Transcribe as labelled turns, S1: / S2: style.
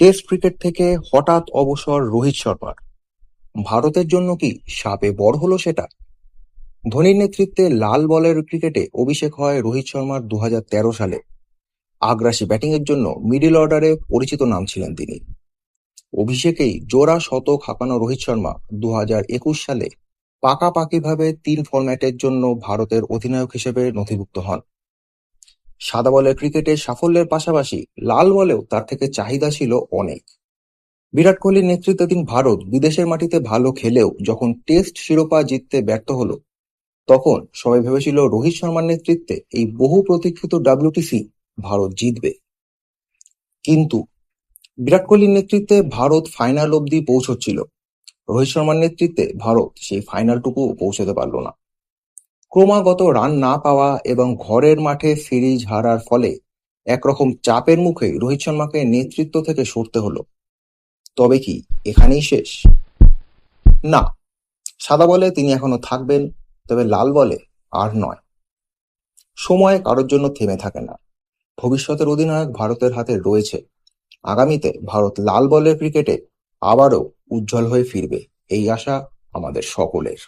S1: Test cricket থেকে হঠাৎ অবসর রোহিত শর্মার। ভারতের জন্য কি শাপে বড় হলো সেটা? ধোনির নেতৃত্বে লাল বলের ক্রিকেটে অভিষেক হয় রোহিত শর্মার 2013 সালে। আগ্রাসী ব্যাটিংয়ের জন্য মিডল অর্ডারে পরিচিত নাম ছিলেন তিনি। অভিষেকেই জোড়া শতক হাঁকানো রোহিত শর্মা 2021 সালে পাকাপাকিভাবে 3 ফরম্যাটের জন্য ভারতের অধিনায়ক হিসেবে নথিভুক্ত হন। সাদা বলের ক্রিকেটে সাফল্যের পাশাপাশি লাল বলেও তার থেকে চাহিদা ছিল অনেক। বিরাট কোহলির নেতৃত্বাধীন ভারত বিদেশের মাটিতে ভালো খেলেও যখন টেস্ট শিরোপা জিততে ব্যর্থ হলো, তখন সবাই ভেবেছিল রোহিত শর্মার নেতৃত্বে এই বহু প্রতীক্ষিত ডাব্লিউটিসি ভারত জিতবে। কিন্তু বিরাট কোহলির নেতৃত্বে ভারত ফাইনাল অবধি পৌঁছচ্ছিল, রোহিত শর্মার নেতৃত্বে ভারত সেই ফাইনালটুকু পৌঁছতে পারল না। ক্রমাগত রান না পাওয়া এবং ঘরের মাঠে সিরিজ হারার ফলে একরকম চাপের মুখে রোহিত শর্মাকে নেতৃত্ব থেকে সরতে হলো। তবে কি এখানেই শেষ? না, সাদা বলে তিনি এখনো থাকবেন, তবে লাল বলে আর নয়। সময় কারোর জন্য থেমে থাকে না। ভবিষ্যতের অধিনায়ক ভারতের হাতে রয়েছে। আগামীতে ভারত লাল বলের ক্রিকেটে আবারও উজ্জ্বল হয়ে ফিরবে, এই আশা আমাদের সকলের।